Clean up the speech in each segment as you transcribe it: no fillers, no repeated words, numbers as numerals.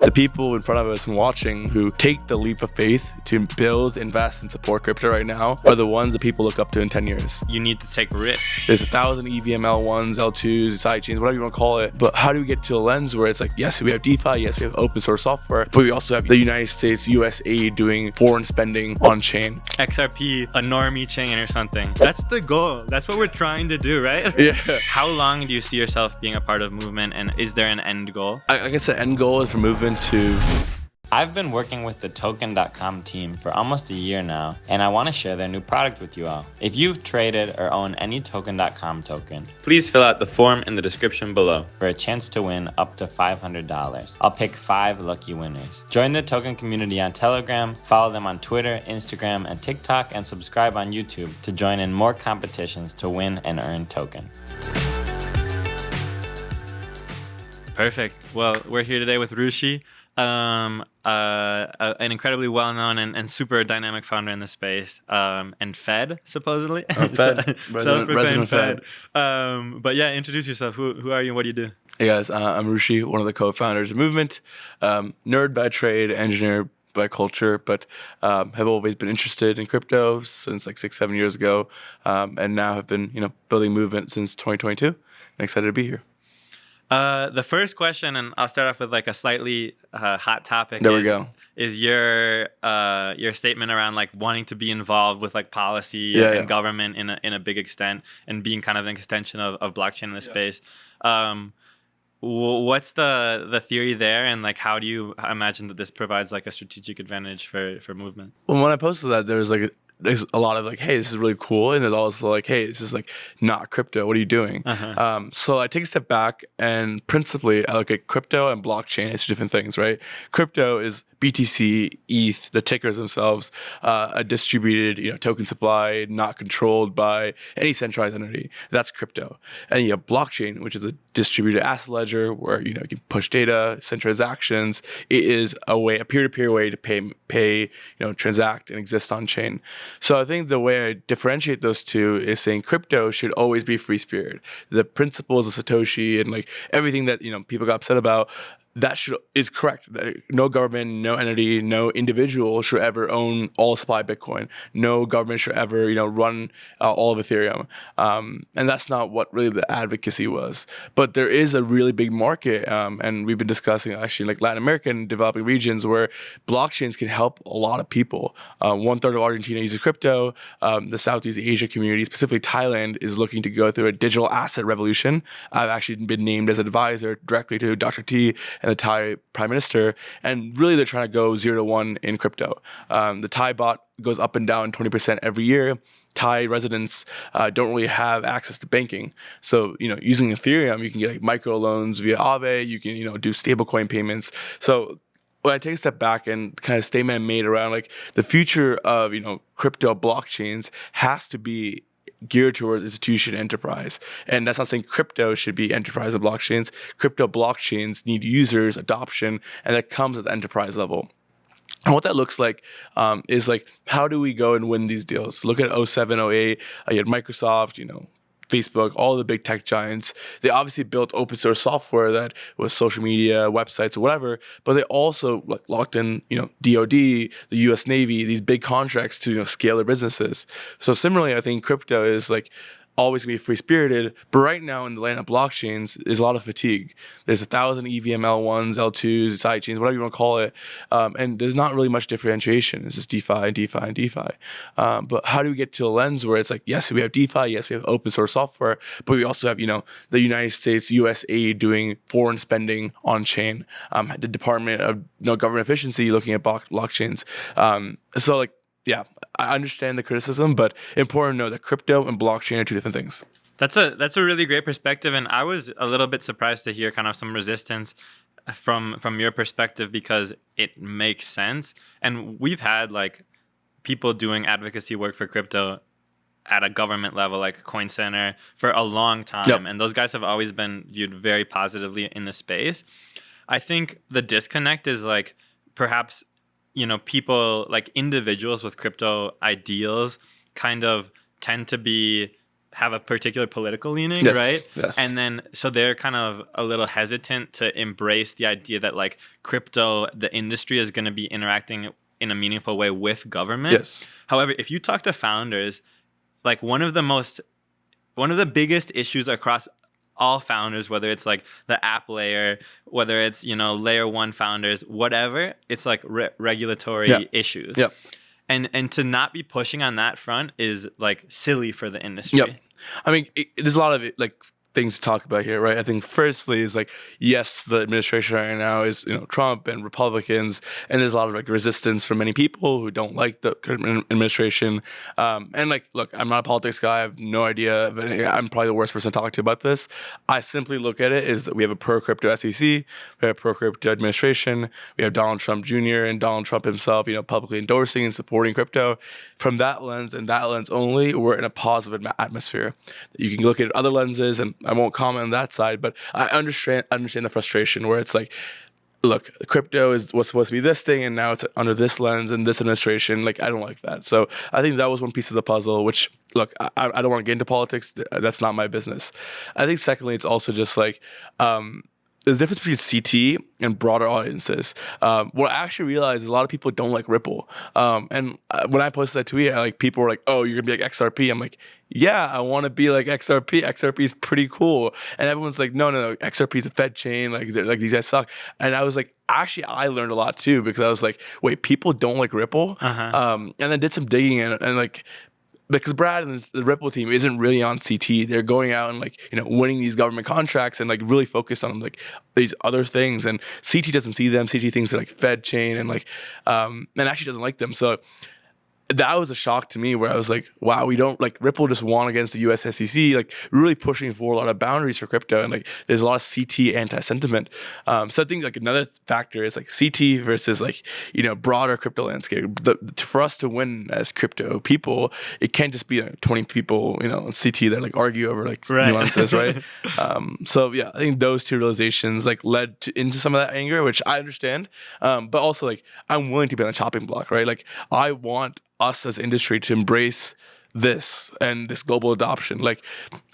The people in front of us and watching who take the leap of faith to build, invest, and support crypto right now are the ones that people look up to in 10 years. You need to take risks. There's 1,000 EVM L1s, L2s, sidechains, whatever you want to call it. But how do we get to a lens where it's like, yes, we have DeFi, yes, we have open source software, but we also have the United States, USA doing foreign spending on chain. XRP, a normie chain or something. That's the goal. That's what we're trying to do, right? Yeah. How long do you see yourself being a part of Movement, and is there an end goal? I guess the end goal is for Movement to... I've been working with the Token.com team for almost a year now, and I want to share their new product with you all. If you've traded or own any Token.com token, Please fill out the form in the description below. for a chance to win up to $500. I'll pick 5 lucky winners. Join the Token community on Telegram, follow them on Twitter, Instagram, and TikTok, and subscribe on YouTube to join in more competitions to win and earn Token. Perfect. Well, we're here today with Rushi, an incredibly well-known and super dynamic founder in the space, and Fed, supposedly. Fed. Self-proclaimed Resident Fed. But yeah, introduce yourself. Who are you and what do you do? Hey guys, I'm Rushi, one of the co-founders of Movement. Nerd by trade, engineer by culture, but have always been interested in crypto since like 6-7 years ago, and now have been building Movement since 2022. And excited to be here. The first question, and I'll start off with like a slightly hot topic. There we go. Is your statement around like wanting to be involved with like policy and government in a big extent, and being kind of an extension of blockchain in the space. What's the theory there, and like how do you imagine that this provides like a strategic advantage for Movement? Well, when I posted that, there's a lot of like, hey, this is really cool, and there's also like, hey, this is like not crypto. What are you doing? So I take a step back, and principally I look at crypto and blockchain as two different things, right? Crypto is BTC, ETH, the tickers themselves, a distributed token supply, not controlled by any centralized entity. That's crypto. And you have blockchain, which is a distributed asset ledger where you can push data, send transactions. It is a peer-to-peer way to pay, transact and exist on chain. So I think the way I differentiate those two is saying crypto should always be free spirit. The principles of Satoshi and like everything that people got upset about, that is correct. No government, no entity, no individual should ever own all supply Bitcoin. No government should ever, run all of Ethereum. And that's not what really the advocacy was. But there is a really big market, and we've been discussing actually like Latin American developing regions where blockchains can help a lot of people. 1/3 of Argentina uses crypto. The Southeast Asia community, specifically Thailand, is looking to go through a digital asset revolution. I've actually been named as an advisor directly to Dr. T and the Thai Prime Minister, and really they're trying to go 0 to 1 in crypto. The Thai bot goes up and down 20% every year. Thai residents don't really have access to banking, so using Ethereum, you can get like micro loans via Aave. You can do stablecoin payments. So when I take a step back and kind of statement I made around like the future of crypto blockchains has to be geared towards institution enterprise. And that's not saying crypto should be enterprise of blockchains. Crypto blockchains need users, adoption, and that comes at the enterprise level. And what that looks like is like, how do we go and win these deals? Look at 07, 08, you had Microsoft, Facebook, all the big tech giants. They obviously built open source software that was social media, websites, or whatever, but they also locked in, DoD, the US Navy, these big contracts to scale their businesses. So similarly, I think crypto is like always gonna be free-spirited, but right now in the land of blockchains, there's a lot of fatigue. There's 1,000 EVM L1s, L2s, sidechains, whatever you want to call it, and there's not really much differentiation. It's just DeFi and DeFi and DeFi. But how do we get to a lens where it's like, yes, we have DeFi, yes, we have open source software, but we also have, the United States, USA doing foreign spending on chain, the Department of Government Efficiency looking at blockchains. So like, yeah, I understand the criticism, but important to know that crypto and blockchain are two different things. That's a really great perspective, and I was a little bit surprised to hear kind of some resistance from your perspective, because it makes sense. And we've had like people doing advocacy work for crypto at a government level, like Coin Center, for a long time, and those guys have always been viewed very positively in the space. I think the disconnect is like perhaps people like individuals with crypto ideals kind of tend to be have a particular political leaning, Yes, right? yes. And then so they're kind of a little hesitant to embrace the idea that like crypto, the industry is going to be interacting in a meaningful way with government. Yes. However, if you talk to founders, like one of the biggest issues across all founders, whether it's like the app layer, whether it's, you know, layer one founders, whatever, it's like regulatory issues. Yep. And to not be pushing on that front is like silly for the industry. Yep. I mean, there's a lot of like things to talk about here, right? I think firstly is like, yes, the administration right now is, you know, Trump and Republicans, and there's a lot of like resistance from many people who don't like the current administration. And like, look, I'm not a politics guy. I have no idea. I'm probably the worst person to talk to about this. I simply look at it is that we have a pro-crypto SEC, we have a pro-crypto administration, we have Donald Trump Jr. and Donald Trump himself, you know, publicly endorsing and supporting crypto. From that lens and that lens only, we're in a positive atmosphere. You can look at other lenses, and I won't comment on that side, but I understand the frustration where it's like, look, crypto was supposed to be this thing, and now it's under this lens and this administration. Like, I don't like that. So I think that was one piece of the puzzle, which, look, I don't want to get into politics. That's not my business. I think secondly, it's also just like, the difference between CT and broader audiences. What I actually realized is a lot of people don't like Ripple. And when I posted that tweet, like people were like, "Oh, you're gonna be like XRP." I'm like, "Yeah, I want to be like XRP. XRP is pretty cool." And everyone's like, "No, XRP is a Fed chain. Like these guys suck." And I was like, actually, I learned a lot too, because I was like, "Wait, people don't like Ripple." And then did some digging and like, because Brad and the Ripple team isn't really on CT. They're going out and like, you know, winning these government contracts and like really focused on like these other things. And CT doesn't see them. CT thinks they're like Fed chain and like, and actually doesn't like them. So that was a shock to me, where I was like, wow, we don't like Ripple just won against the US SEC, like really pushing for a lot of boundaries for crypto. And like, there's a lot of CT anti-sentiment. So I think like another factor is like CT versus like, you know, broader crypto landscape. For us to win as crypto people, it can't just be like 20 people, you know, on CT that like argue over like nuances, right? So yeah, I think those two realizations like led into some of that anger, which I understand. But also like, I'm willing to be on the chopping block, right? Like, I want us as industry to embrace this and this global adoption. Like,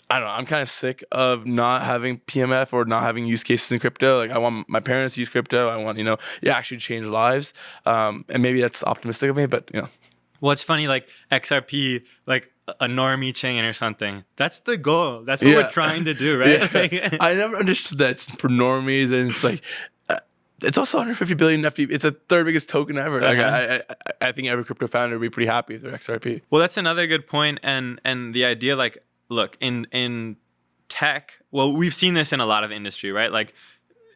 I don't know, I'm kind of sick of not having PMF or not having use cases in crypto. Like, I want my parents to use crypto. I want, you know, actually change lives. And maybe that's optimistic of me, but you know. Well, it's funny, like XRP, like a normie chain or something. That's the goal. That's what we're trying to do, right? Yeah. I never understood that it's for normies, and it's like, it's also 150 billion FT. It's a third biggest token ever. Like, I think every crypto founder would be pretty happy if they're XRP. Well, that's another good point. And the idea, like, look, in tech, well, we've seen this in a lot of industry, right? Like,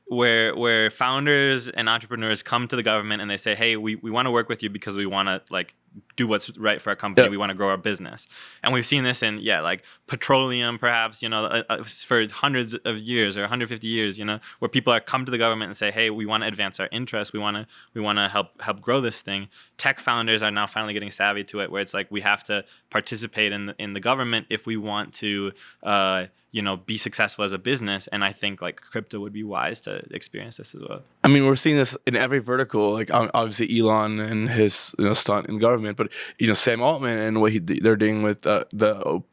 where founders and entrepreneurs come to the government and they say, hey, we want to work with you because we want to like do what's right for our company. Yep. We want to grow our business. And we've seen this in, like petroleum, perhaps, you know, for hundreds of years or 150 years, you know, where people are come to the government and say, hey, we want to advance our interests. We want to help grow this thing. Tech founders are now finally getting savvy to it, where it's like, we have to participate in the government if we want to, you know, be successful as a business. And I think like crypto would be wise to experience this as well. I mean, we're seeing this in every vertical. Like, obviously Elon and his, you know, stunt in government, but you know, Sam Altman and what they're doing with the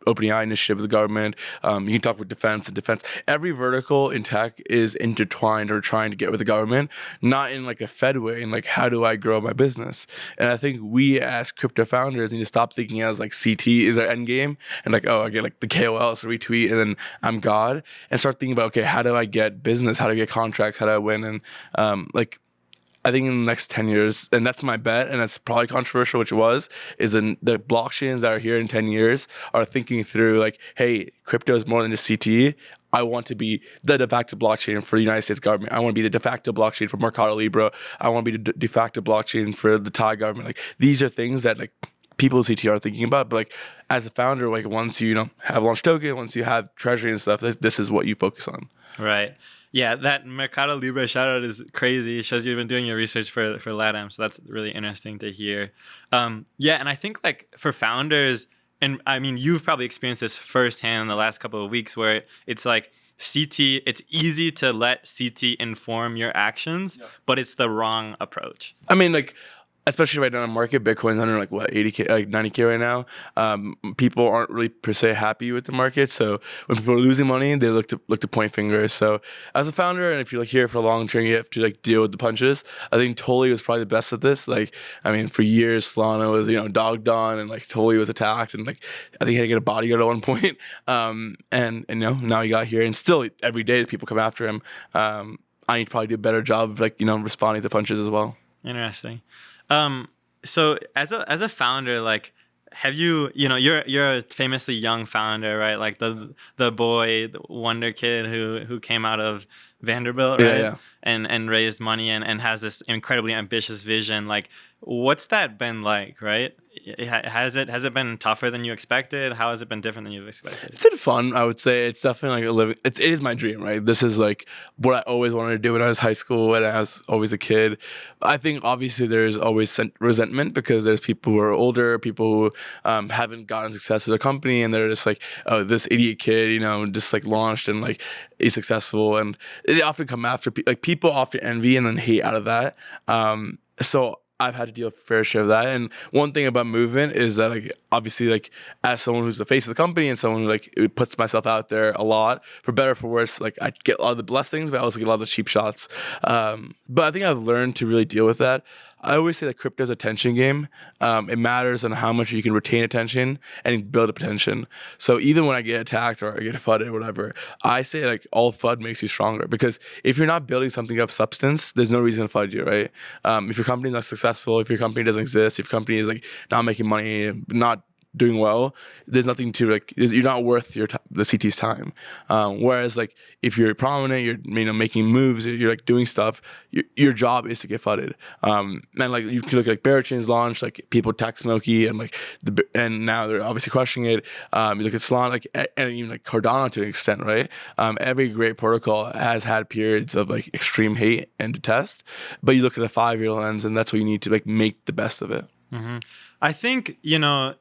OpenAI initiative with the government. You can talk with defense. Every vertical in tech is intertwined or trying to get with the government, not in like a Fed way. And like, how do I grow my business? And I think we as crypto founders need to stop thinking as like CT is our end game and like, oh, I get like the KOLs to retweet and then I'm God, and start thinking about, okay, how do I get business? How do I get contracts? How do I win? And like, I think in the next 10 years, and that's my bet, and that's probably controversial, which is the blockchains that are here in 10 years are thinking through like, hey, crypto is more than just CT. I want to be the de facto blockchain for the United States government. I want to be the de facto blockchain for Mercado Libre. I want to be the de facto blockchain for the Thai government. Like, these are things that like people in CT are thinking about. But like, as a founder, like once you know have launch token, once you have treasury and stuff, this is what you focus on. Right. Yeah, that Mercado Libre shout out is crazy. It shows you've been doing your research for LATAM, so that's really interesting to hear. Yeah, and I think like for founders, and I mean, you've probably experienced this firsthand in the last couple of weeks, where it's like CT, it's easy to let CT inform your actions, but it's the wrong approach. I mean, like, especially right now in the market, Bitcoin's under like what 80K, like 90K right now. People aren't really per se happy with the market, so when people are losing money, they look to point fingers. So as a founder, and if you're like here for a long term, you have to like deal with the punches. I think Tolly was probably the best at this. Like, I mean, for years, Solana was dogged on, and like Tolly was attacked, and like I think he had to get a bodyguard at one point. And now he got here, and still every day people come after him. I need to probably do a better job of like responding to punches as well. Interesting. So as a founder, like, have you're a famously young founder, right? Like the boy, the wonder kid who came out of Vanderbilt, right? Yeah. And raised money and has this incredibly ambitious vision. Like, what's that been like, right? Has it been tougher than you expected? How has it been different than you've expected? It's been fun, I would say. It's definitely like a living. It is my dream, right? This is like what I always wanted to do when I was high school, when I was always a kid. I think obviously there's always resentment because there's people who are older, people who haven't gotten success with their company, and they're just like, oh, this idiot kid, just like launched and like is successful, and they often come after like people often envy and then hate out of that. So I've had to deal with a fair share of that. And one thing about movement is that, like, obviously, like, as someone who's the face of the company and someone who, like, puts myself out there a lot, for better or for worse, like, I get a lot of the blessings, but I also get a lot of the cheap shots. But I think I've learned to really deal with that. I always say that crypto's a attention game. It matters on how much you can retain attention and build up attention. So even when I get attacked or I get FUD'd or whatever, I say like all FUD makes you stronger, because if you're not building something of substance, there's no reason to FUD you, right? If your company's not successful, if your company doesn't exist, if your company is like not making money, not doing well, there's nothing to like. You're not worth the CT's time. Whereas like if you're prominent, you're making moves, you're like doing stuff. Your job is to get FUD'd. And like you can look at like Barachain's launch, like people attack Smokey, and like and now they're obviously crushing it. You look at Solana, like and even like Cardano to an extent, right? Every great protocol has had periods of like extreme hate and detest, but you look at a 5-year lens, and that's what you need to like make the best of it. Mm-hmm. I think,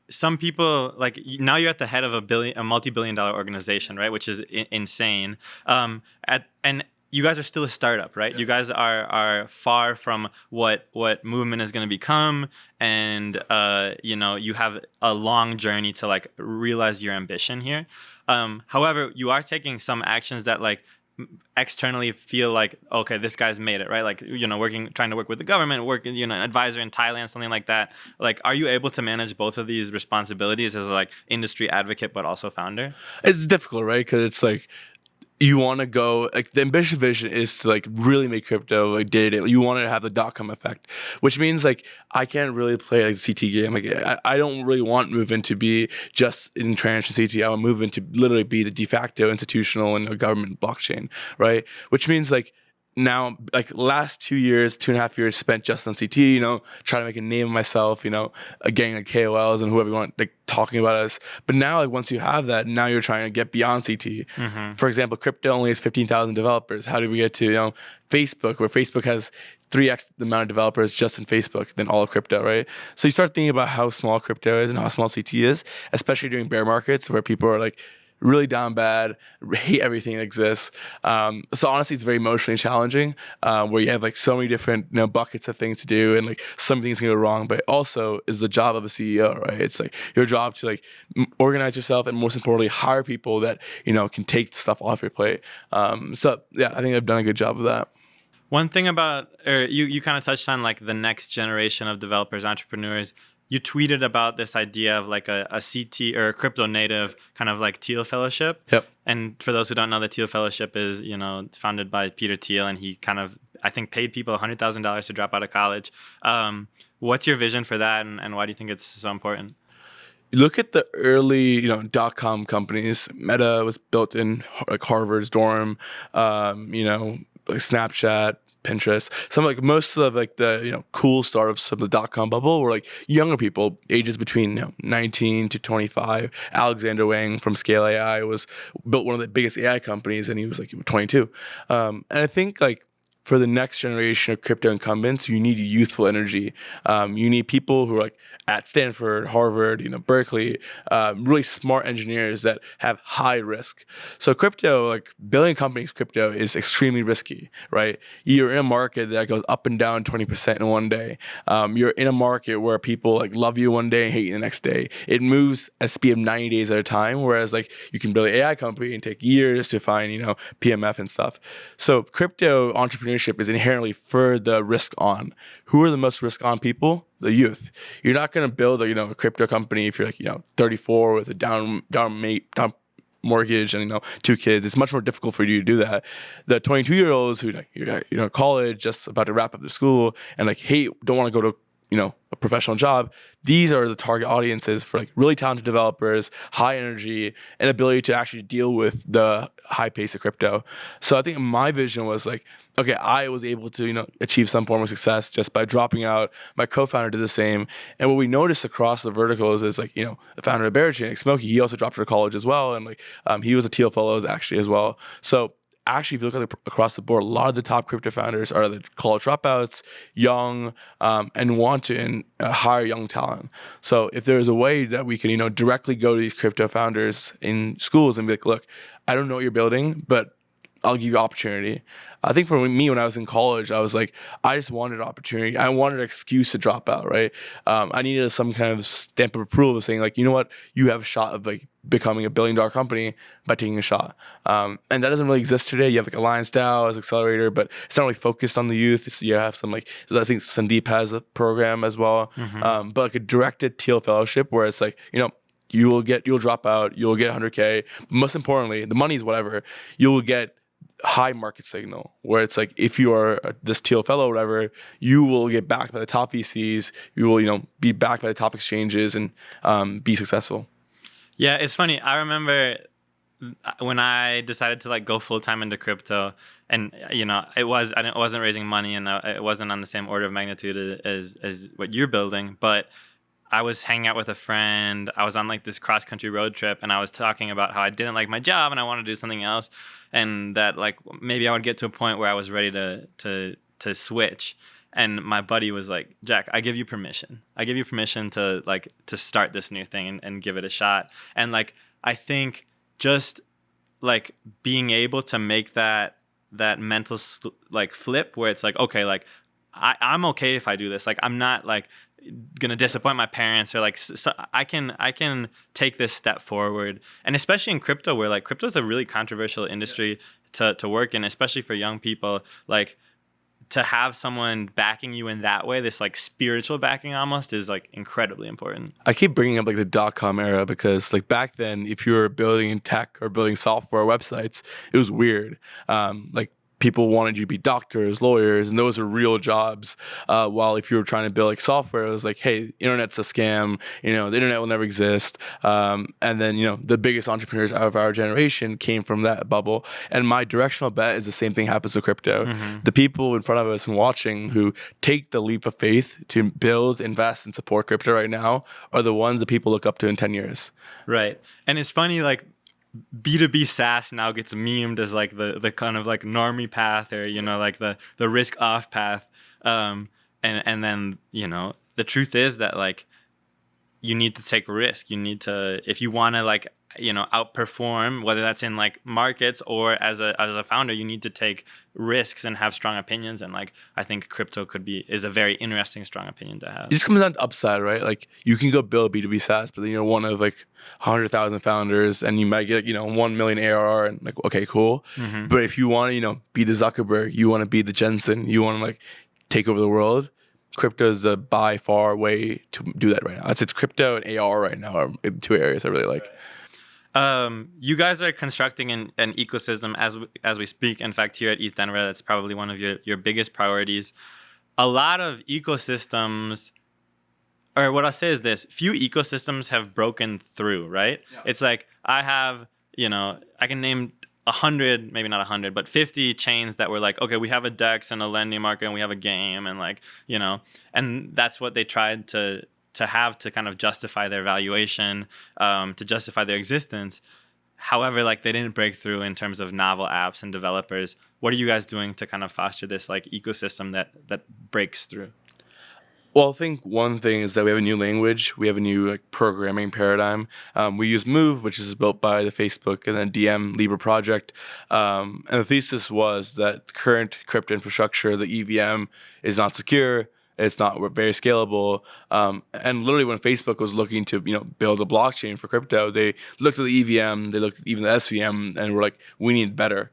some people, like, now you're at the head of a multi-billion-dollar organization, right? Which is insane. And you guys are still a startup, right? Yeah. You guys are far from what movement is going to become. And, you have a long journey to like realize your ambition here. However, you are taking some actions that like externally feel like, okay, this guy's made it, right? Like, trying to work with the government, an advisor in Thailand, something like that. Like, are you able to manage both of these responsibilities as like industry advocate, but also founder? It's difficult, right? Because it's like, you want to go, like, the ambitious vision is to like really make crypto like day to day. You want to have the .com effect, which means like I can't really play like the CT game. Like I don't really want Movement to be just entrenched in CT. I want Movement to literally be the de facto institutional and government blockchain, right? Which means like now, like last 2.5 years spent just on CT, trying to make a name of myself, getting like KOLs and whoever you want, like talking about us. But now, like once you have that, now you're trying to get beyond CT. Mm-hmm. For example, crypto only has 15,000 developers. How do we get to, Facebook, where Facebook has 3x the amount of developers just in Facebook than all of crypto, right? So you start thinking about how small crypto is and how small CT is, especially during bear markets where people are like really down bad, hate everything that exists. So honestly, it's very emotionally challenging, where you have like so many different buckets of things to do, and like some things can go wrong. But also is the job of a CEO, right? It's like your job to like organize yourself, and most importantly, hire people that can take stuff off your plate. So yeah, I think I've done a good job of that. One thing about, or you kind of touched on like the next generation of developers, entrepreneurs. You tweeted about this idea of like a CT or a crypto native kind of like Thiel Fellowship. Yep. And for those who don't know, the Thiel Fellowship is, founded by Peter Thiel, and he kind of, I think, paid people $100,000 to drop out of college. What's your vision for that, and why do you think it's so important? You look at the early, .com companies. Meta was built in like Harvard's dorm. Like Snapchat, Pinterest. Some like most of like the cool startups of the .com bubble were like younger people, ages between 19 to 25. Alexander Wang from Scale AI built one of the biggest AI companies, and he was like 22. And I think like for the next generation of crypto incumbents, you need youthful energy. You need people who are like at Stanford, Harvard, Berkeley, really smart engineers that have high risk. So crypto, like building companies, crypto is extremely risky, right? You're in a market that goes up and down 20% in one day. You're in a market where people like love you one day and hate you the next day. It moves at speed of 90 days at a time, whereas like you can build an AI company and take years to find, PMF and stuff. So crypto entrepreneurship is inherently for the risk on. Who are the most risk on people? The youth. You're not going to build a crypto company if you're like 34 with a down mortgage and 2 kids. It's much more difficult for you to do that. The 22-year-olds who you're college, just about to wrap up their school and don't want to go to a professional job. These are the target audiences for like really talented developers, high energy, and ability to actually deal with the high pace of crypto. So I think my vision was like, okay, I was able to achieve some form of success just by dropping out. My co-founder did the same, and what we noticed across the verticals is like the founder of Barachain, Smokey, he also dropped out of college as well, and he was a Teal Fellows actually as well. So actually, if you look at across the board, a lot of the top crypto founders are the college dropouts, young, and want to hire young talent. So if there's a way that we can, directly go to these crypto founders in schools and be like, look, I don't know what you're building, but I'll give you opportunity. I think for me, when I was in college, I was like, I just wanted opportunity. I wanted an excuse to drop out, right? I needed some kind of stamp of approval of saying like, you know what, you have a shot of like becoming $1 billion company by taking a shot. And that doesn't really exist today. You have like Alliance DAO as accelerator, but it's not really focused on the youth. You have some so I think Sandeep has a program as well. But like a directed Teal fellowship where it's like, you'll drop out, you'll get 100K. Most importantly, the money is whatever. You'll get high market signal where it's like if you are this Teal fellow or whatever, you will get backed by the top VCs, you will be backed by the top exchanges and be successful. Yeah, it's funny. I remember when I decided to go full-time into crypto, and I wasn't raising money, and it wasn't on the same order of magnitude as what you're building, but I was hanging out with a friend. I was on this cross-country road trip, and I was talking about how I didn't like my job and I wanted to do something else, and that maybe I would get to a point where I was ready to switch. And my buddy was like, Jack, I give you permission. I give you permission to start this new thing and give it a shot. And I think just being able to make that mental flip where it's like, okay, I'm okay if I do this. I'm not gonna disappoint my parents, or so I can take this step forward. And especially in crypto, where crypto is a really controversial industry to work in, especially for young people, to have someone backing you in that way, this spiritual backing almost, is incredibly important. I keep bringing up the .com era because back then, if you were building tech or building software websites, it was weird. People wanted you to be doctors, lawyers, and those are real jobs. While if you were trying to build software, it was like, hey, internet's a scam. The internet will never exist. And then, the biggest entrepreneurs out of our generation came from that bubble. And my directional bet is the same thing happens with crypto. Mm-hmm. The people in front of us and watching who take the leap of faith to build, invest, and support crypto right now are the ones that people look up to in 10 years. Right. And it's funny, B2B SaaS now gets memed as the kind of normie path, or the risk off path, and then the truth is that you need to take risk. You need to, if you want to outperform, whether that's in markets or as a founder, you need to take risks and have strong opinions. And I think crypto is a very interesting strong opinion to have. It just comes down to upside, right? You can go build B2B SaaS, but then you're one of 100,000 founders and you might get 1 million ARR and okay, cool. Mm-hmm. But if you want to be the Zuckerberg, you want to be the Jensen, you want to take over the world, crypto is the by far way to do that right now. It's crypto and AR right now are 2 areas I really like. You guys are constructing an ecosystem as we speak. In fact, here at Ethenra, that's probably one of your biggest priorities. A lot of ecosystems, or what I'll say is this: few ecosystems have broken through. Right? Yeah. It's I have, I can name 100, maybe not 100, but 50 chains that were okay, we have a DEX and a lending market and we have a game, and and that's what they tried to have to kind of justify their valuation, to justify their existence. However, like they didn't break through in terms of novel apps and developers. What are you guys doing to kind of foster this like ecosystem that breaks through? Well, I think one thing is that we have a new language. We have a new like programming paradigm. We use Move, which is built by the Facebook and then DM Libra project. And the thesis was that current crypto infrastructure, the EVM, is not secure. It's not very scalable. And literally, when Facebook was looking to build a blockchain for crypto, they looked at the EVM, they looked at even the SVM, and were like, we need better.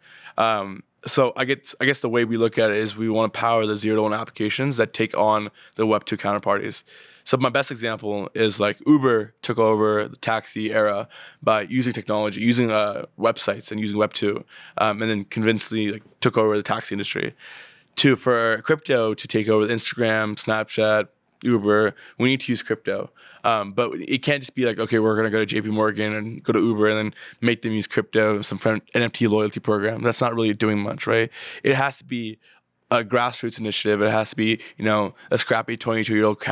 So I guess the way we look at it is we want to power the 0-to-1 applications that take on the Web2 counterparties. So my best example is like Uber took over the taxi era by using technology, using websites and using Web2, and then convincingly like, took over the taxi industry. For crypto to take over Instagram, Snapchat, Uber, we need to use crypto. But it can't just be like, okay, we're going to go to JP Morgan and go to Uber and then make them use crypto, some NFT loyalty program. That's not really doing much, right? It has to be a grassroots initiative. It has to be, a scrappy 22-year-old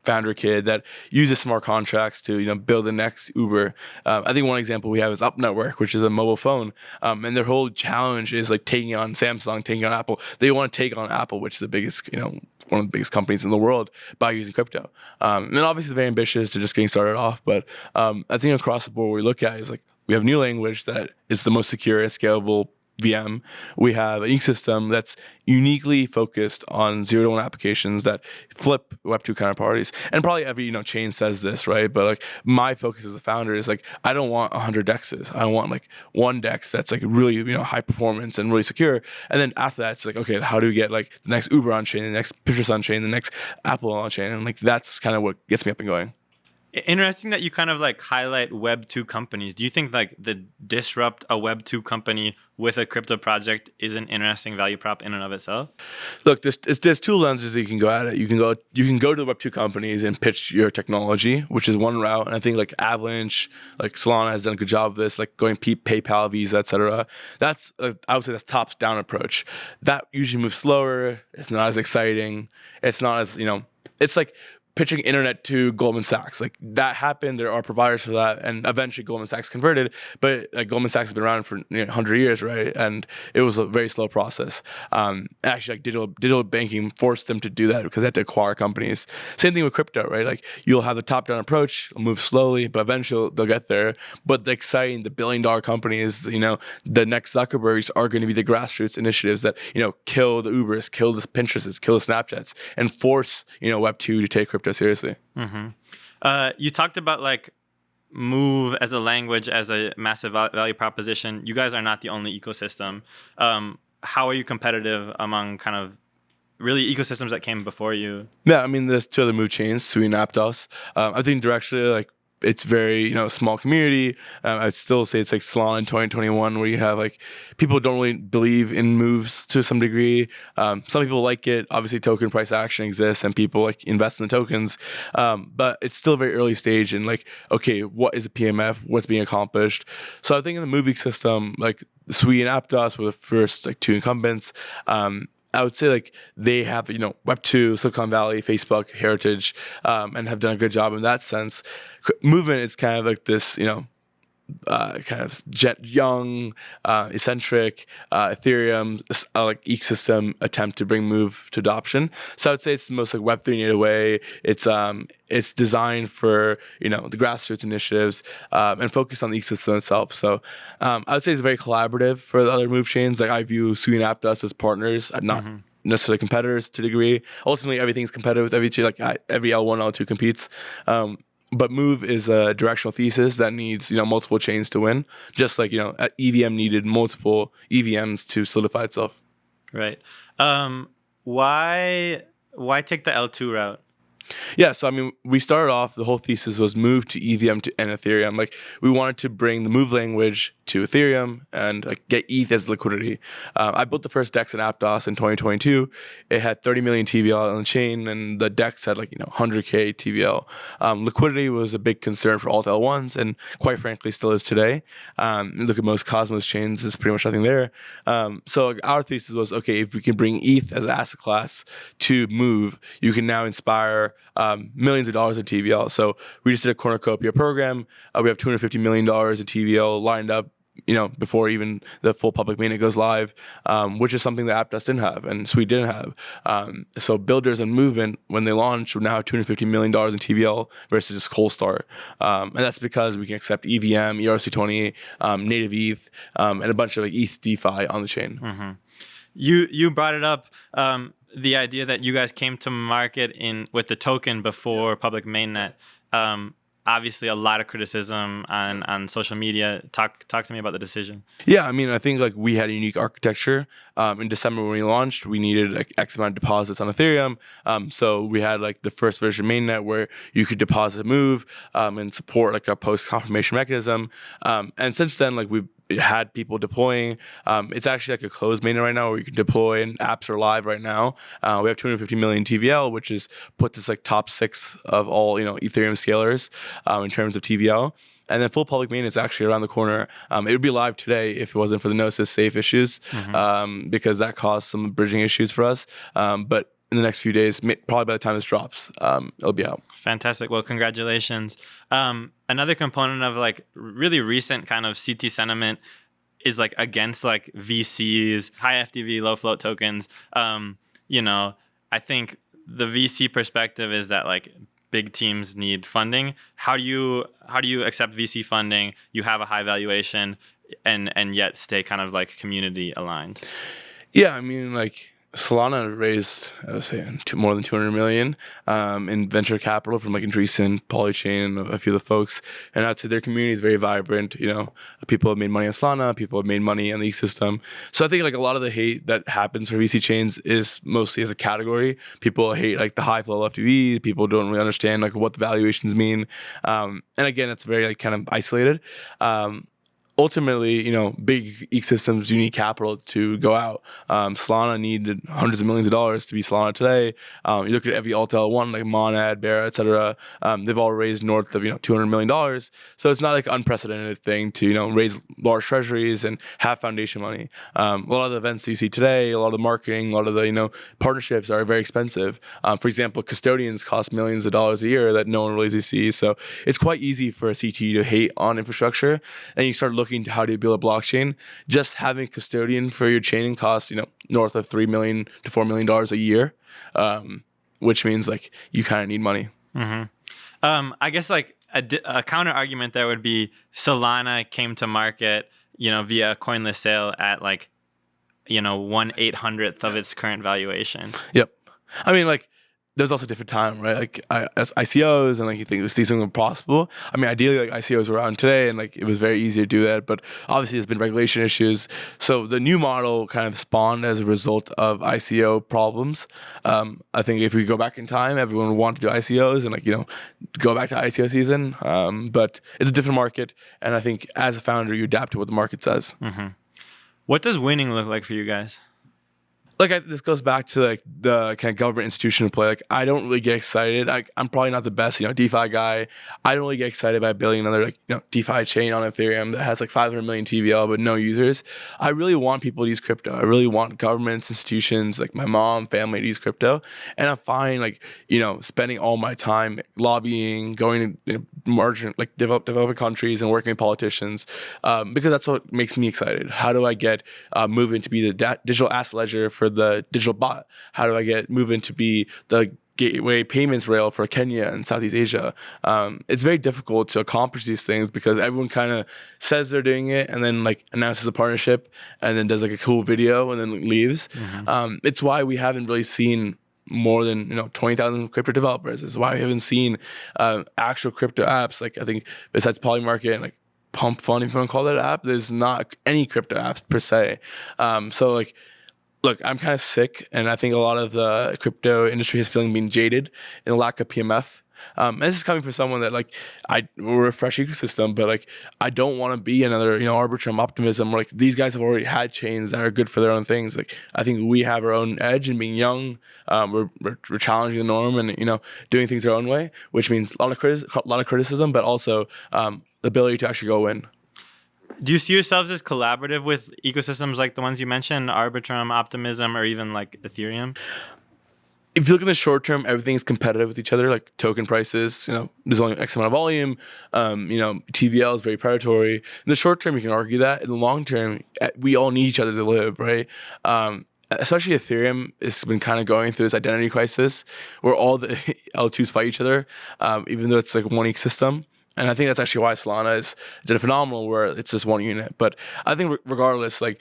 founder kid that uses smart contracts to, build the next Uber. I think one example we have is Up Network, which is a mobile phone. And their whole challenge is like taking on Samsung, taking on Apple. They want to take on Apple, which is the biggest, one of the biggest companies in the world, by using crypto. And then obviously they're very ambitious to just getting started off. But I think across the board, what we look at is like, we have new language that is the most secure and scalable VM. We have an ecosystem that's uniquely focused on 0-to-1 applications that flip Web2 counterparties. And probably every chain says this, right? But like my focus as a founder is like I don't want 100 dexes. I want like one dex that's like really high performance and really secure. And then after that, it's like, okay, how do we get like the next Uber on chain, the next Pinterest on chain, the next Apple on chain, and like that's kind of what gets me up and going. Interesting that you kind of like highlight Web 2 companies. Do you think like the disrupt a Web 2 company with a crypto project is an interesting value prop in and of itself? Look, there's two lenses that you can go at it. You can go to the Web 2 companies and pitch your technology, which is one route. And I think like Avalanche, like Solana has done a good job of this, like going PayPal, Visa, etc. That's I would say that's tops down approach. That usually moves slower. It's not as exciting. It's not as it's like pitching internet to Goldman Sachs. Like that happened. There are providers for that. And eventually Goldman Sachs converted, but like Goldman Sachs has been around for 100 years, right? And it was a very slow process. Actually like digital banking forced them to do that because they had to acquire companies. Same thing with crypto, right? Like you'll have the top down approach, it'll move slowly, but eventually they'll get there. But the exciting, the $1 billion companies, the next Zuckerbergs are going to be the grassroots initiatives that, kill the Ubers, kill the Pinterests, kill the Snapchats, and force, Web2 to take crypto seriously. Mm-hmm. You talked about like Move as a language, as a massive value proposition. You guys are not the only ecosystem. How are you competitive among kind of really ecosystems that came before you? Yeah, I mean, there's two other Move chains, Sui and Aptos. I think they're actually like, it's very, small community. I'd still say it's like Solana in 2021 where you have like, people don't really believe in moves to some degree. Some people like it. Obviously token price action exists and people like invest in the tokens. But it's still very early stage and like, okay, what is a PMF? What's being accomplished? So I think in the Move ecosystem, like Sui and Aptos were the first like two incumbents. I would say like they have, Web2, Silicon Valley, Facebook, heritage, and have done a good job in that sense. Movement is kind of like this, kind of young, eccentric, Ethereum like ecosystem attempt to bring Move to adoption. So I would say it's the most like Web3 native way. It's designed for the grassroots initiatives and focused on the ecosystem itself. So I would say it's very collaborative for the other Move chains. Like I view Sui and Aptos as partners, not necessarily competitors to a degree. Ultimately, everything's competitive with every chain. Like every L1, L2 competes. But Move is a directional thesis that needs multiple chains to win. Just like EVM needed multiple EVMs to solidify itself. Right. Why take the L2 route? Yeah, so I mean, we started off, the whole thesis was move to EVM and Ethereum. Like we wanted to bring the Move language to Ethereum and like get ETH as liquidity. I built the first DEX in Aptos in 2022. It had 30 million TVL on the chain, and the DEX had like 100K TVL. Liquidity was a big concern for alt L1s, and quite frankly still is today. Look at most Cosmos chains, there's pretty much nothing there. So our thesis was, okay, if we can bring ETH as an asset class to MOVE, you can now inspire millions of dollars in TVL. So we just did a cornucopia program. We have $250 million in TVL lined up, before even the full public mainnet goes live, which is something that Aptos didn't have and Sweet didn't have. So builders and movement, when they launch, would now have $250 million in TVL versus just cold start. And that's because we can accept EVM, ERC20, native ETH, and a bunch of like ETH DeFi on the chain. Mm-hmm. You brought it up, the idea that you guys came to market with the token before public mainnet. Obviously, a lot of criticism on social media. Talk to me about the decision. Yeah, I mean, I think like we had a unique architecture. In December when we launched, we needed like X amount of deposits on Ethereum. So we had like the first version mainnet where you could deposit MOVE and support like a post confirmation mechanism. And since then, like we've had people deploying. It's actually like a closed mainnet right now where you can deploy, and apps are live right now. We have 250 million TVL, which is puts us like top 6 of all Ethereum scalers in terms of TVL. And then full public mainnet is actually around the corner. It would be live today if it wasn't for the Gnosis safe issues, because that caused some bridging issues for us. But in the next few days, probably by the time this drops, it'll be out. Fantastic. Well, congratulations. Another component of like really recent kind of CT sentiment is like against like VCs, high FDV, low float tokens. I think the VC perspective is that like big teams need funding. How do you accept VC funding? You have a high valuation and yet stay kind of like community aligned. Yeah, I mean like Solana raised, I would say, more than 200 million in venture capital from like Andreessen, Polychain, and a few of the folks. And I'd say their community is very vibrant. People have made money on Solana, people have made money on the ecosystem. So I think like a lot of the hate that happens for VC chains is mostly as a category. People hate like the high flow FTV. People don't really understand like what the valuations mean. And again, it's very like kind of isolated. Ultimately, big ecosystems do need capital to go out. Solana needed hundreds of millions of dollars to be Solana today. You look at every alt L1 like Monad, Bear, etc. They've all raised north of $200 million. So it's not like an unprecedented thing to raise large treasuries and have foundation money. A lot of the events you see today, a lot of the marketing, a lot of the partnerships are very expensive. For example, custodians cost millions of dollars a year that no one really sees. So it's quite easy for a CT to hate on infrastructure, and you start looking to how do you build a blockchain. Just having a custodian for your chain costs north of $3 million to $4 million a year, which means like you kind of need money. I guess like a counter argument there would be Solana came to market via a coinless sale at like 1/800th of its current valuation. Yep. I mean like there's also a different time, right? Like as ICOs and like you think these things are possible. I mean, ideally like ICOs were around today and like it was very easy to do that, but obviously there's been regulation issues. So the new model kind of spawned as a result of ICO problems. I think if we go back in time, everyone would want to do ICOs and like go back to ICO season. But it's a different market, and I think as a founder, you adapt to what the market says. What does winning look like for you guys? This goes back to like the kind of government institutional play. Like I don't really get excited. I'm probably not the best, DeFi guy. I don't really get excited by building another DeFi chain on Ethereum that has like 500 million TVL but no users. I really want people to use crypto. I really want governments, institutions, like my mom, family to use crypto. And I'm fine spending all my time lobbying, going to developing countries and working with politicians because that's what makes me excited. How do I get moving to be the digital asset ledger for the digital bot? How do I get moving to be the gateway payments rail for Kenya and Southeast Asia? It's very difficult to accomplish these things because everyone kind of says they're doing it and then like announces a partnership and then does like a cool video and then leaves. It's why we haven't really seen more than 20,000 crypto developers. It's why we haven't seen actual crypto apps. Like I think besides Polymarket and like Pump Fund, if you want to call that an app, there's not any crypto apps per se. So like look, I'm kind of sick, and I think a lot of the crypto industry is feeling being jaded in the lack of PMF. And this is coming from someone that like we're a fresh ecosystem, but like I don't want to be another Arbitrum Optimism. Like these guys have already had chains that are good for their own things. Like I think we have our own edge in being young. We're challenging the norm and doing things our own way, which means a lot of criticism, but also the ability to actually go in. Do you see yourselves as collaborative with ecosystems like the ones you mentioned, Arbitrum, Optimism, or even like Ethereum? If you look in the short term, everything's competitive with each other, like token prices, there's only X amount of volume, TVL is very predatory. In the short term, you can argue that. In the long term, we all need each other to live, right? Especially Ethereum has been kind of going through this identity crisis where all the L2s fight each other, even though it's like one ecosystem. And I think that's actually why Solana has done phenomenal where it's just one unit. But I think regardless, like,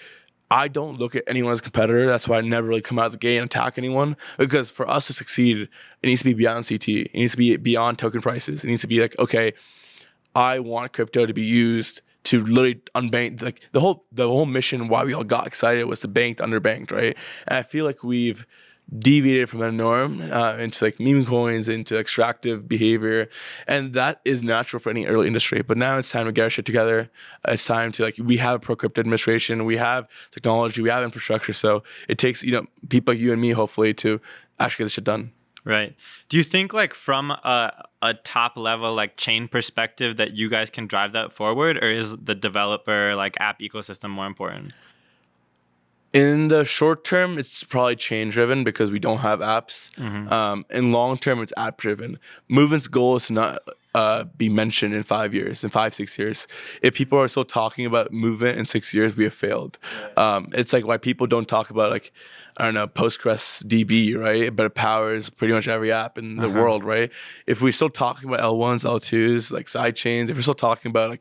I don't look at anyone as a competitor. That's why I never really come out of the gate and attack anyone. Because for us to succeed, it needs to be beyond CT. It needs to be beyond token prices. It needs to be like, okay, I want crypto to be used to literally unbank. Like the whole mission why we all got excited was to bank the underbanked, right? And I feel like we've deviated from the norm into like meme coins, into extractive behavior, and that is natural for any early industry. But now it's time to get our shit together. It's time to we have a pro-crypto administration, we have technology, we have infrastructure. So it takes people like you and me hopefully to actually get this shit done. Right. Do you think like from a top level like chain perspective that you guys can drive that forward, or is the developer like app ecosystem more important? In the short term, it's probably chain driven because we don't have apps. In long term, it's app driven. Movement's goal is to not be mentioned in 5 years, in 5-6 years. If people are still talking about movement in 6 years, we have failed. It's like why people don't talk about Postgres DB, right? But it powers pretty much every app in the world, right? If we're still talking about L1s, L2s, like side chains, if we're still talking about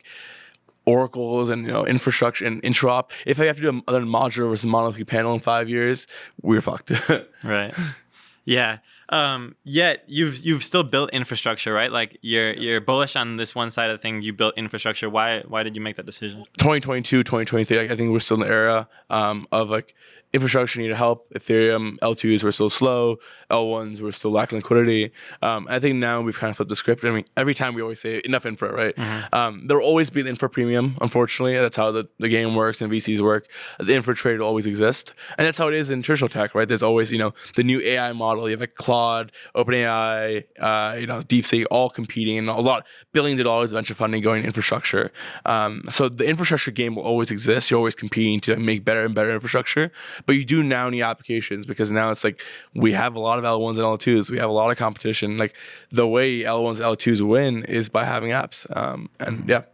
oracles and infrastructure and interop, if I have to do another modular versus monolithic panel in 5 years, we're fucked. Right. Yeah. Yet you've still built infrastructure, right? Like you're bullish on this one side of the thing. You built infrastructure. Why did you make that decision? 2022, 2023. I think we're still in the era of infrastructure needed help. Ethereum L2s were still slow. L1s were still lacking liquidity. I think now we've kind of flipped the script. I mean, every time we always say enough infra, right? There will always be the infra premium, unfortunately. That's how the game works and VCs work. The infra trade will always exist. And that's how it is in traditional tech, right? There's always, the new AI model. You have Claude, OpenAI, DeepSeek, all competing, and billions of dollars of venture funding going in infrastructure. So the infrastructure game will always exist. You're always competing to make better and better infrastructure. But you do now need applications because now it's like we have a lot of L1s and L2s. We have a lot of competition. Like the way L1s and L2s win is by having apps. And yeah.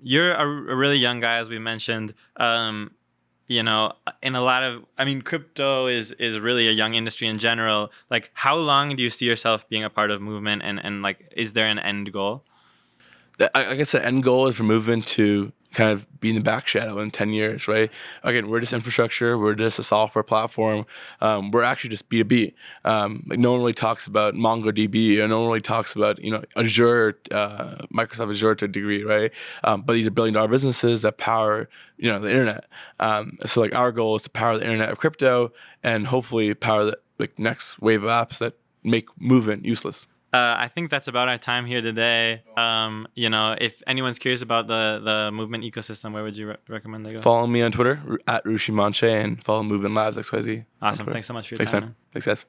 You're a really young guy, as we mentioned. In a lot of, crypto is really a young industry in general. Like, how long do you see yourself being a part of Movement, and like, is there an end goal? I guess the end goal is for Movement to kind of be in the back shadow in 10 years, right? Again, we're just infrastructure. We're just a software platform. We're actually just B2B. No one really talks about MongoDB, or no one really talks about, Azure, Microsoft Azure to a degree, right? But these are billion-dollar businesses that power, the internet. So our goal is to power the internet of crypto and hopefully power the next wave of apps that make Movement useless. I think that's about our time here today. If anyone's curious about the Movement ecosystem, where would you recommend they go? Follow me on Twitter at Rushi Manche and follow Movement Labs XYZ. Awesome. Thanks so much for your time. Man. Thanks, guys.